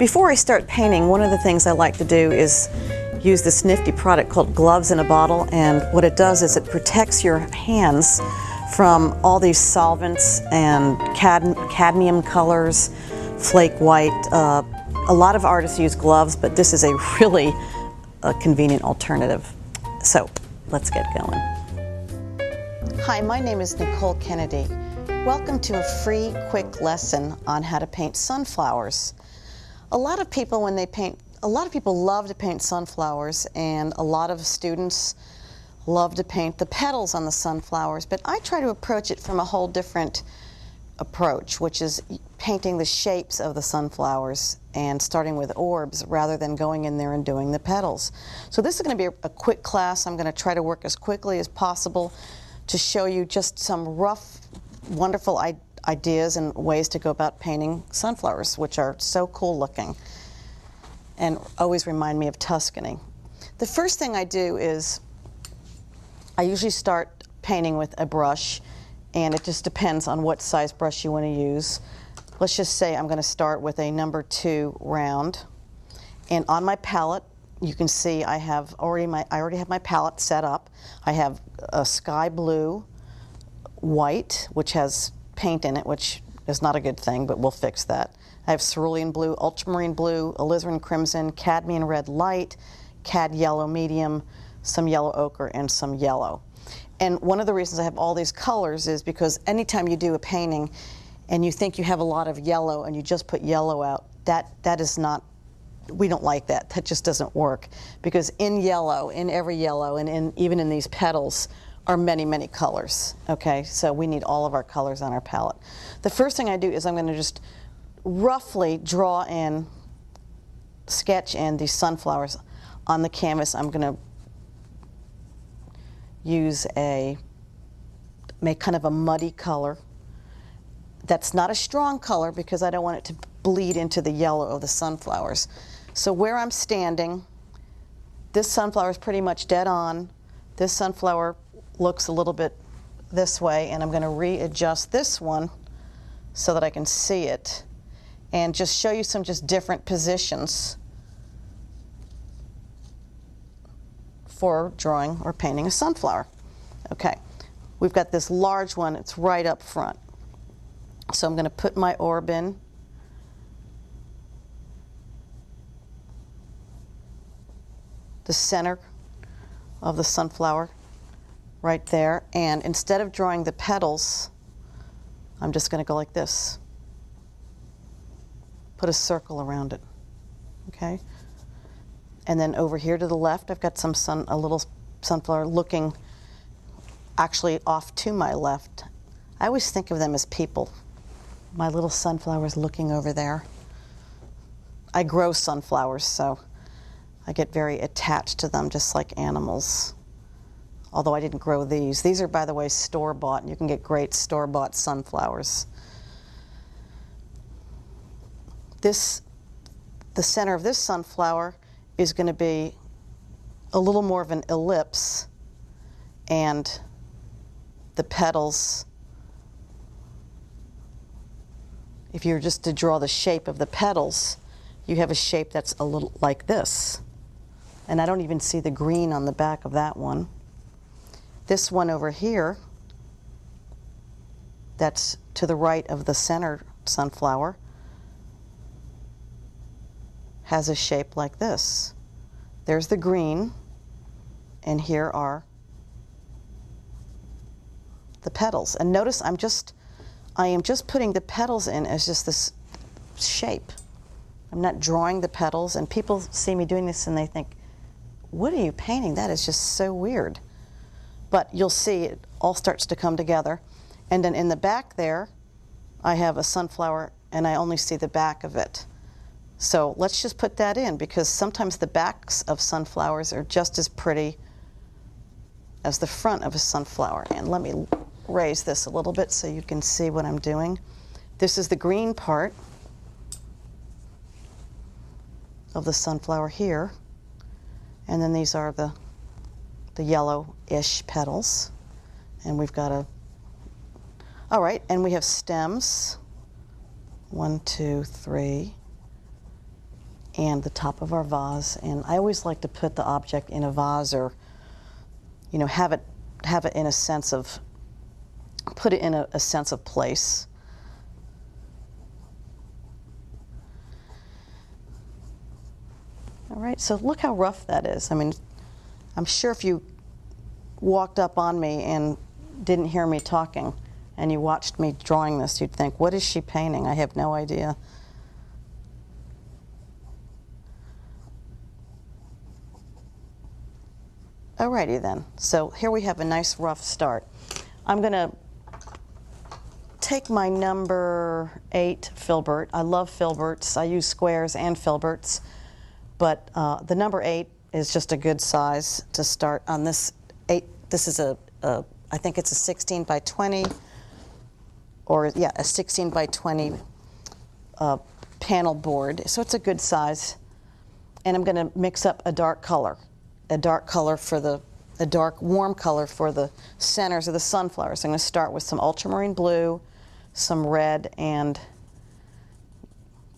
Before I start painting, one of the things I like to do is use this nifty product called Gloves in a Bottle, and what it does is it protects your hands from all these solvents and cadmium colors, flake white. A lot of artists use gloves, but this is a really convenient alternative. So let's get going. Hi, my name is Nicole Kennedy. Welcome to a free, quick lesson on how to paint sunflowers. A lot of people love to paint sunflowers, and a lot of students love to paint the petals on the sunflowers, but I try to approach it from a whole different approach, which is painting the shapes of the sunflowers and starting with orbs rather than going in there and doing the petals. So this is going to be a quick class. I'm going to try to work as quickly as possible to show you just some rough, wonderful ideas and ways to go about painting sunflowers, which are so cool looking and always remind me of Tuscany. The first thing I do is I usually start painting with a brush, and it just depends on what size brush you want to use. Let's just say I'm going to start with a number 2 round, and on my palette you can see I already have my palette set up. I have a sky blue, white, which has paint in it, which is not a good thing, but we'll fix that. I have cerulean blue, ultramarine blue, alizarin crimson, cadmium red light, cad yellow medium, some yellow ochre, and some yellow. And one of the reasons I have all these colors is because anytime you do a painting and you think you have a lot of yellow and you just put yellow out, that is not, we don't like that. That just doesn't work, because in yellow, in every yellow, and even in these petals are many, many colors, okay? So we need all of our colors on our palette. The first thing I do is I'm going to just roughly draw in, sketch in these sunflowers on the canvas. I'm going to make kind of a muddy color. That's not a strong color because I don't want it to bleed into the yellow of the sunflowers. So where I'm standing, this sunflower is pretty much dead on. This sunflower looks a little bit this way, and I'm going to readjust this one so that I can see it and just show you some just different positions for drawing or painting a sunflower. Okay, we've got this large one, it's right up front. So I'm going to put my orb in. The center of the sunflower right there, and instead of drawing the petals, I'm just going to go like this. Put a circle around it, okay? And then over here to the left, I've got a little sunflower looking actually off to my left. I always think of them as people. My little sunflowers looking over there. I grow sunflowers, so I get very attached to them, just like animals. Although I didn't grow these. These are, by the way, store-bought, and you can get great store-bought sunflowers. The center of this sunflower is going to be a little more of an ellipse, and the petals, if you were just to draw the shape of the petals, you have a shape that's a little like this. And I don't even see the green on the back of that one. This one over here, that's to the right of the center sunflower, has a shape like this. There's the green, and here are the petals. And notice I am just putting the petals in as just this shape. I'm not drawing the petals, and people see me doing this and they think, what are you painting? That is just so weird. But you'll see it all starts to come together. And then in the back there, I have a sunflower, and I only see the back of it. So let's just put that in, because sometimes the backs of sunflowers are just as pretty as the front of a sunflower. And let me raise this a little bit so you can see what I'm doing. This is the green part of the sunflower here, and then these are the yellow-ish petals, and we've got all right, and we have stems, 1, 2, 3, and the top of our vase. And I always like to put the object in a vase, or have it in a sense of, put it in a sense of place. All right, so look how rough that is. I mean, I'm sure if you walked up on me and didn't hear me talking and you watched me drawing this, you'd think, what is she painting? I have no idea. Alrighty then, so here we have a nice rough start. I'm going to take my number 8 filbert. I love filberts. I use squares and filberts, but the number 8 is just a good size to start on this 8. This is I think it's a 16 by 20, or yeah, a 16 by 20 panel board. So it's a good size. And I'm going to mix up a dark color for a dark warm color for the centers of the sunflowers. So I'm going to start with some ultramarine blue, some red, and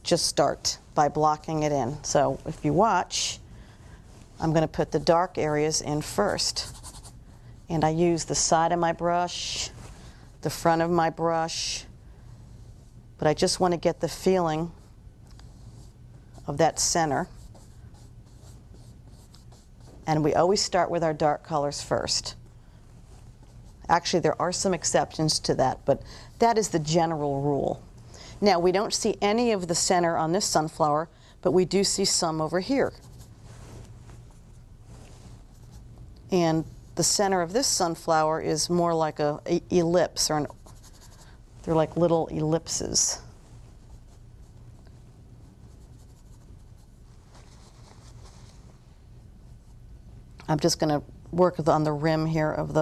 just start by blocking it in. So if you watch, I'm going to put the dark areas in first. And I use the side of my brush, the front of my brush, but I just want to get the feeling of that center. And we always start with our dark colors first. Actually, there are some exceptions to that, but that is the general rule. Now, we don't see any of the center on this sunflower, but we do see some over here. And the center of this sunflower is more like a ellipse, or they're like little ellipses. I'm just going to work on the rim here of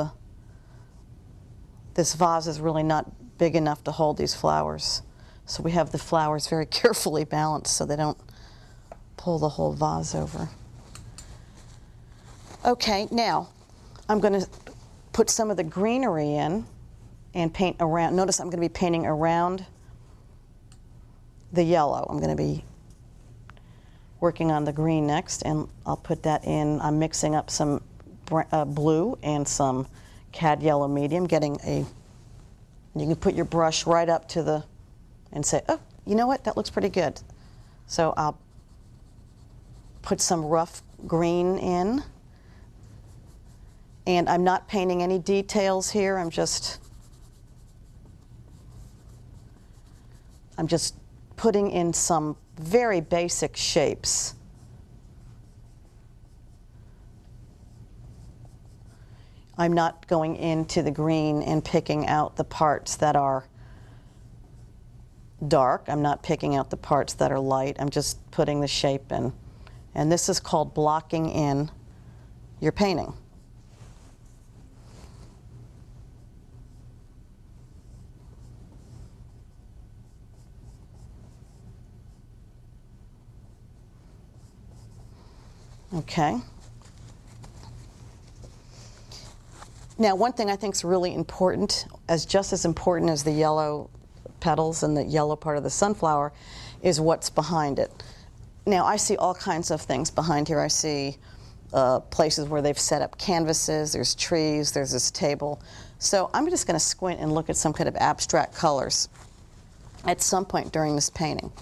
this vase is really not big enough to hold these flowers. So we have the flowers very carefully balanced so they don't pull the whole vase over. Okay, now I'm going to put some of the greenery in and paint around. Notice I'm going to be painting around the yellow. I'm going to be working on the green next, and I'll put that in. I'm mixing up some blue and some cad yellow medium, you can put your brush right up to the, and say, oh, you know what, that looks pretty good. So I'll put some rough green in, and I'm not painting any details here. I'm just putting in some very basic shapes. I'm not going into the green and picking out the parts that are dark. I'm not picking out the parts that are light. I'm just putting the shape in. And this is called blocking in your painting. Okay. Now, one thing I think is really important, just as important as the yellow petals and the yellow part of the sunflower, is what's behind it. Now, I see all kinds of things behind here. I see places where they've set up canvases, there's trees, there's this table. So I'm just going to squint and look at some kind of abstract colors at some point during this painting.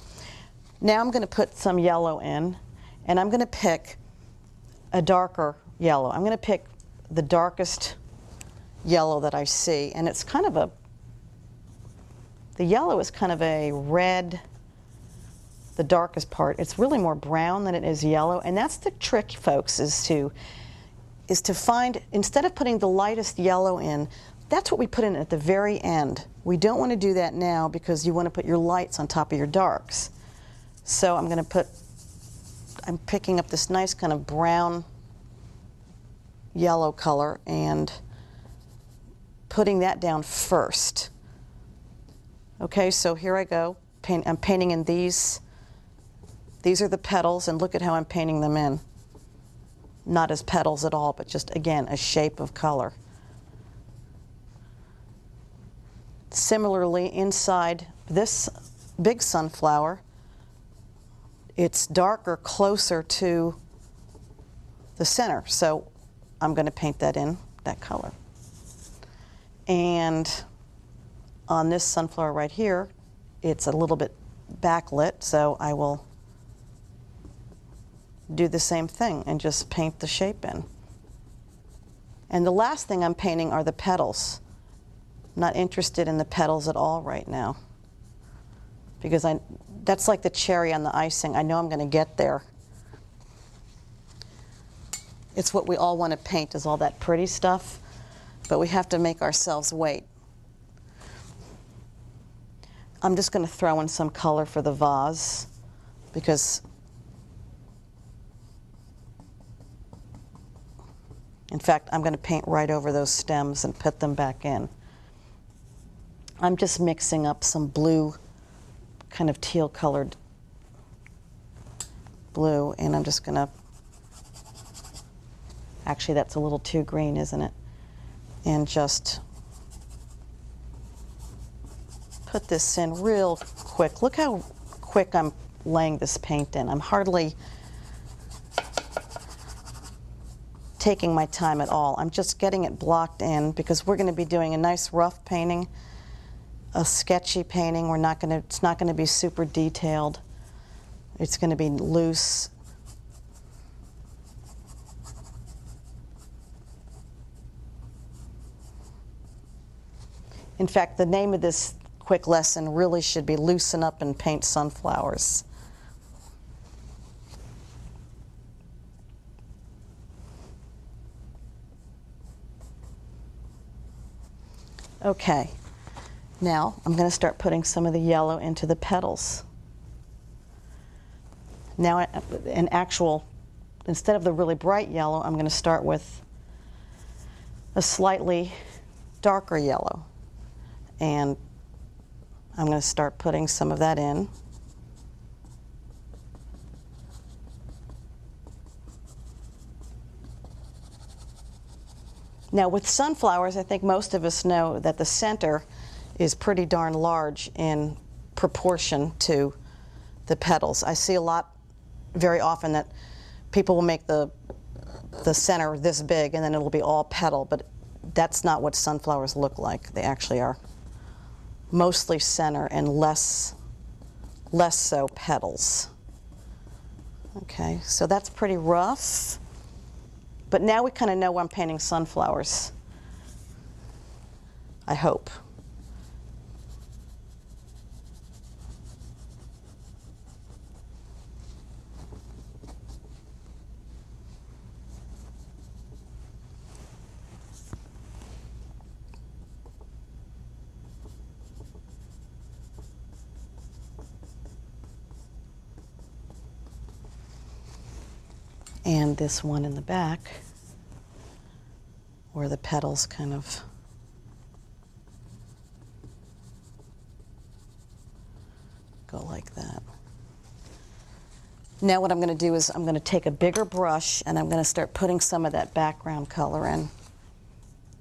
Now I'm going to put some yellow in, and I'm going to pick a darker yellow. I'm going to pick the darkest yellow that I see, and it's kind of the yellow is kind of a red, the darkest part. It's really more brown than it is yellow, and that's the trick, folks, is to find, instead of putting the lightest yellow in, that's what we put in at the very end. We don't want to do that now because you want to put your lights on top of your darks. So I'm picking up this nice kind of brown yellow color and putting that down first. Okay, so here I go. I'm painting in these. These are the petals, and look at how I'm painting them in. Not as petals at all, but just, again, a shape of color. Similarly, inside this big sunflower, it's darker closer to the center. So I'm going to paint that in that color. And on this sunflower right here, it's a little bit backlit, so I will do the same thing and just paint the shape in. And the last thing I'm painting are the petals. I'm not interested in the petals at all right now, because that's like the cherry on the icing. I know I'm going to get there. It's what we all want to paint, is all that pretty stuff, but we have to make ourselves wait. I'm just going to throw in some color for the vase, because in fact, I'm going to paint right over those stems and put them back in. I'm just mixing up some blue, kind of teal colored blue, and I'm just going to, actually that's a little too green, isn't it? And just put this in real quick. Look how quick I'm laying this paint in. I'm hardly taking my time at all. I'm just getting it blocked in, because we're going to be doing a nice rough painting, a sketchy painting. It's not going to be super detailed. It's going to be loose. In fact, the name of this quick lesson really should be Loosen Up and Paint Sunflowers. Okay, now I'm going to start putting some of the yellow into the petals. Now, instead of the really bright yellow, I'm going to start with a slightly darker yellow. And I'm going to start putting some of that in. Now with sunflowers, I think most of us know that the center is pretty darn large in proportion to the petals. I see a lot, very often, that people will make the center this big and then it'll be all petal, but that's not what sunflowers look like. They actually are mostly center and less so petals. Okay, so that's pretty rough, but now we kind of know I'm painting sunflowers, I hope. And this one in the back, where the petals kind of go like that. Now what I'm going to do is I'm going to take a bigger brush and I'm going to start putting some of that background color in.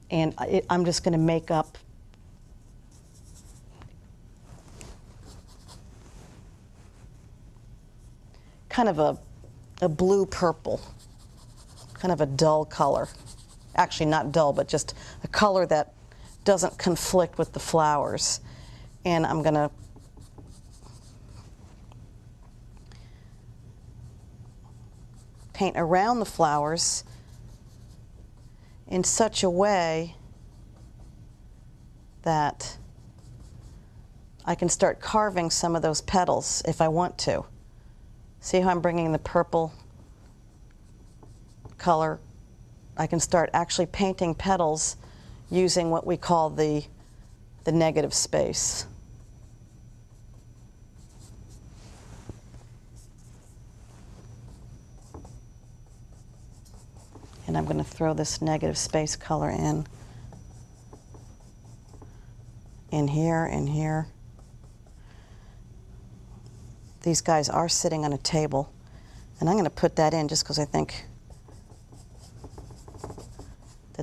And I'm just going to make up kind of a blue purple, kind of a dull color. Actually not dull, but just a color that doesn't conflict with the flowers. And I'm going to paint around the flowers in such a way that I can start carving some of those petals if I want to. See how I'm bringing the purple color? I can start actually painting petals using what we call the negative space. And I'm going to throw this negative space color in here, and here. These guys are sitting on a table, and I'm going to put that in just because I think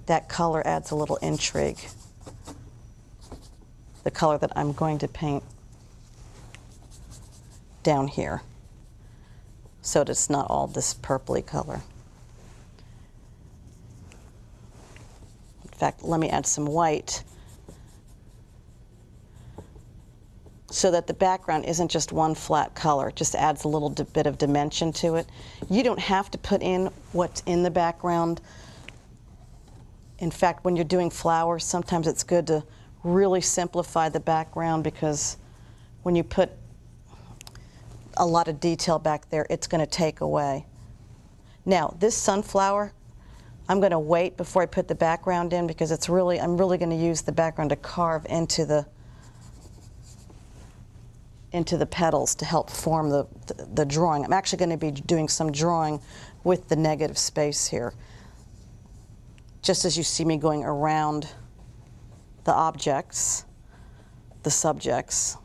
that color adds a little intrigue. The color that I'm going to paint down here. so that it's not all this purpley color. In fact, let me add some white so that the background isn't just one flat color. It just adds a little bit of dimension to it. You don't have to put in what's in the background. In fact, when you're doing flowers, sometimes it's good to really simplify the background, because when you put a lot of detail back there, it's going to take away. Now, this sunflower, I'm going to wait before I put the background in, because I'm really going to use the background to carve into the petals to help form the drawing. I'm actually going to be doing some drawing with the negative space here, just as you see me going around the objects, the subjects.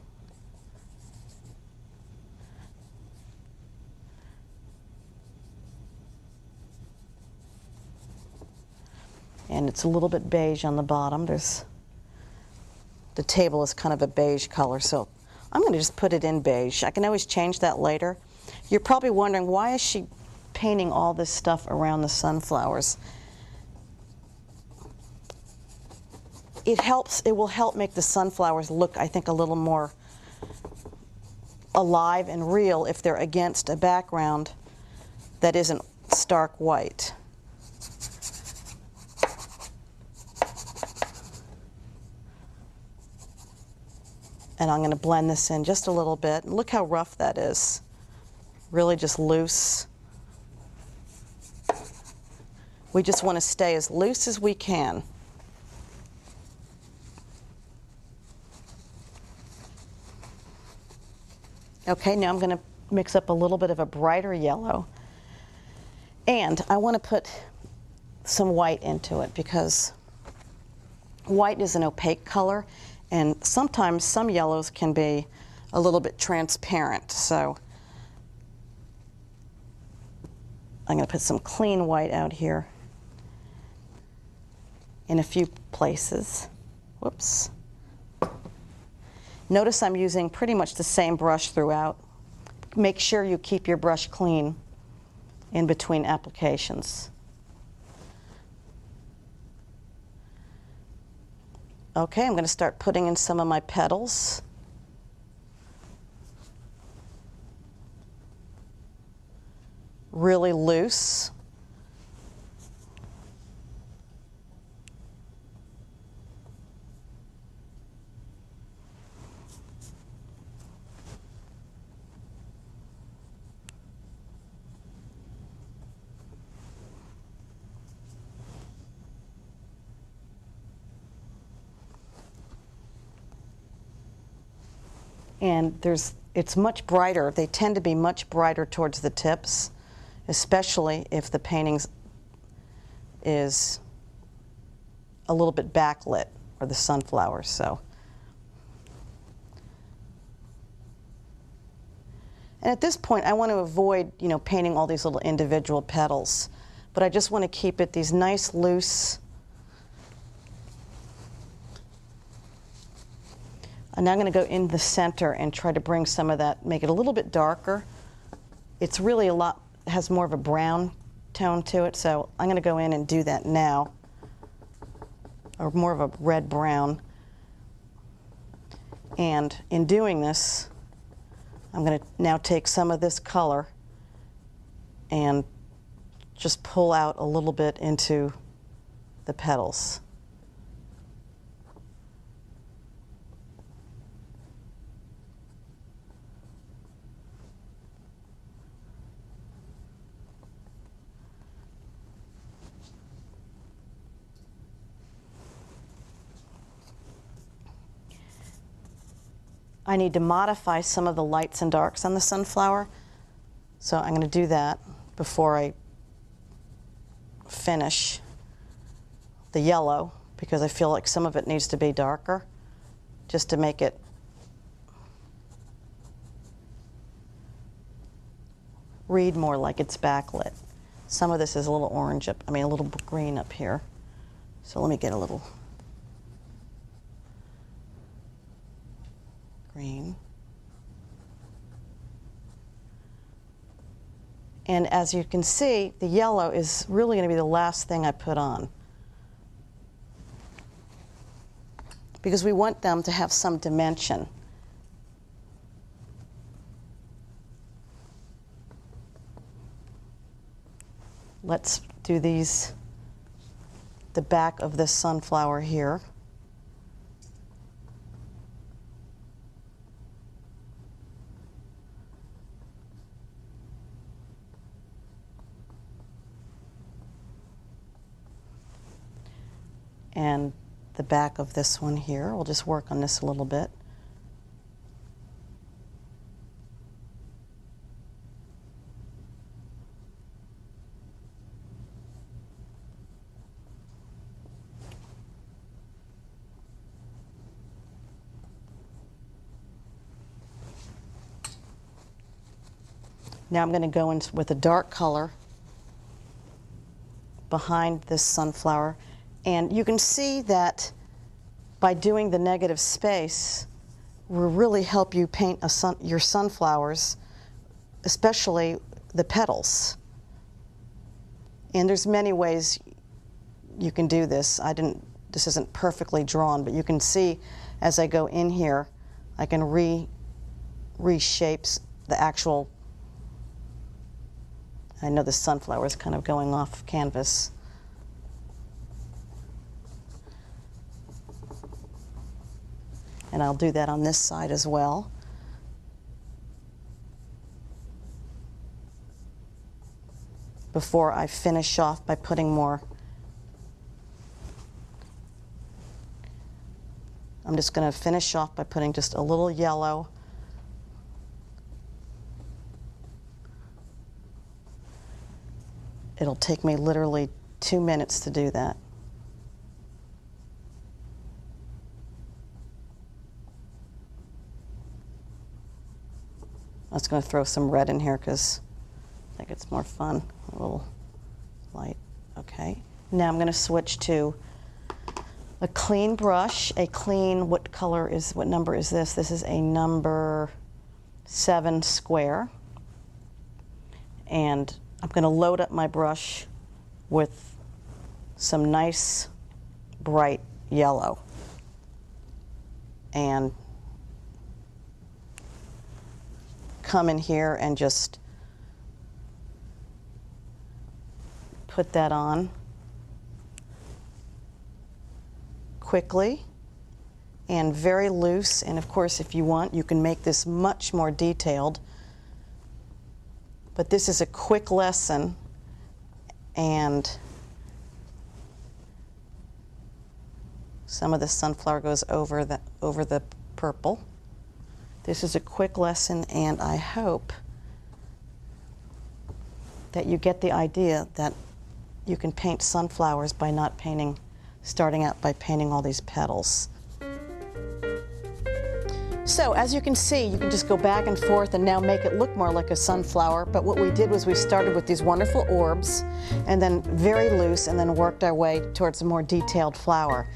And it's a little bit beige on the bottom. The table is kind of a beige color, so I'm going to just put it in beige. I can always change that later. You're probably wondering, why is she painting all this stuff around the sunflowers? It will help make the sunflowers look, I think, a little more alive and real if they're against a background that isn't stark white. And I'm going to blend this in just a little bit. And look how rough that is. Really just loose. We just want to stay as loose as we can. Okay, now I'm going to mix up a little bit of a brighter yellow. And I want to put some white into it, because white is an opaque color, and sometimes some yellows can be a little bit transparent. So I'm going to put some clean white out here in a few places. Whoops. Notice I'm using pretty much the same brush throughout. Make sure you keep your brush clean in between applications. Okay, I'm going to start putting in some of my petals. Really loose. And it's much brighter. They tend to be much brighter towards the tips, especially if the painting is a little bit backlit, or the sunflowers. So, and at this point, I want to avoid, painting all these little individual petals, but I just want to keep it these nice loose. And now I'm going to go in the center and try to bring some of that, make it a little bit darker. It's really has more of a brown tone to it, so I'm going to go in and do that now, or more of a red-brown. And in doing this, I'm going to now take some of this color and just pull out a little bit into the petals. I need to modify some of the lights and darks on the sunflower, so I'm going to do that before I finish the yellow, because I feel like some of it needs to be darker, just to make it read more like it's backlit. Some of this is a little orange a little green up here, so let me get a little green. And as you can see, the yellow is really going to be the last thing I put on, because we want them to have some dimension. Let's do these, the back of this sunflower here. And the back of this one here. We'll just work on this a little bit. Now I'm going to go in with a dark color behind this sunflower. And you can see that by doing the negative space will really help you paint your sunflowers, especially the petals. And there's many ways you can do this. This isn't perfectly drawn, but you can see as I go in here, I can reshape the actual. I know the sunflower is kind of going off canvas. And I'll do that on this side as well. Before I finish off by putting more. I'm just going to finish off by putting just a little yellow. It'll take me literally 2 minutes to do that. I was going to throw some red in here because I think it's more fun, a little light. Okay. Now I'm going to switch to a clean brush, what number is this? This is a number 7 square. And I'm going to load up my brush with some nice bright yellow. And come in here and just put that on quickly and very loose. And of course, if you want, you can make this much more detailed. But this is a quick lesson, and some of the sunflower goes over the purple. This is a quick lesson, and I hope that you get the idea that you can paint sunflowers by not starting out by painting all these petals. So as you can see, you can just go back and forth and now make it look more like a sunflower. But what we did was we started with these wonderful orbs and then very loose and then worked our way towards a more detailed flower.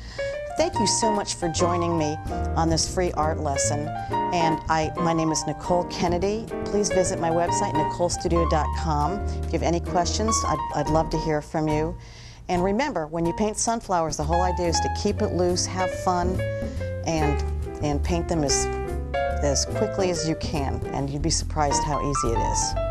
Thank you so much for joining me on this free art lesson. And my name is Nicole Kennedy. Please visit my website, nicolestudio.com. If you have any questions, I'd love to hear from you. And remember, when you paint sunflowers, the whole idea is to keep it loose, have fun, and paint them as quickly as you can. And you'd be surprised how easy it is.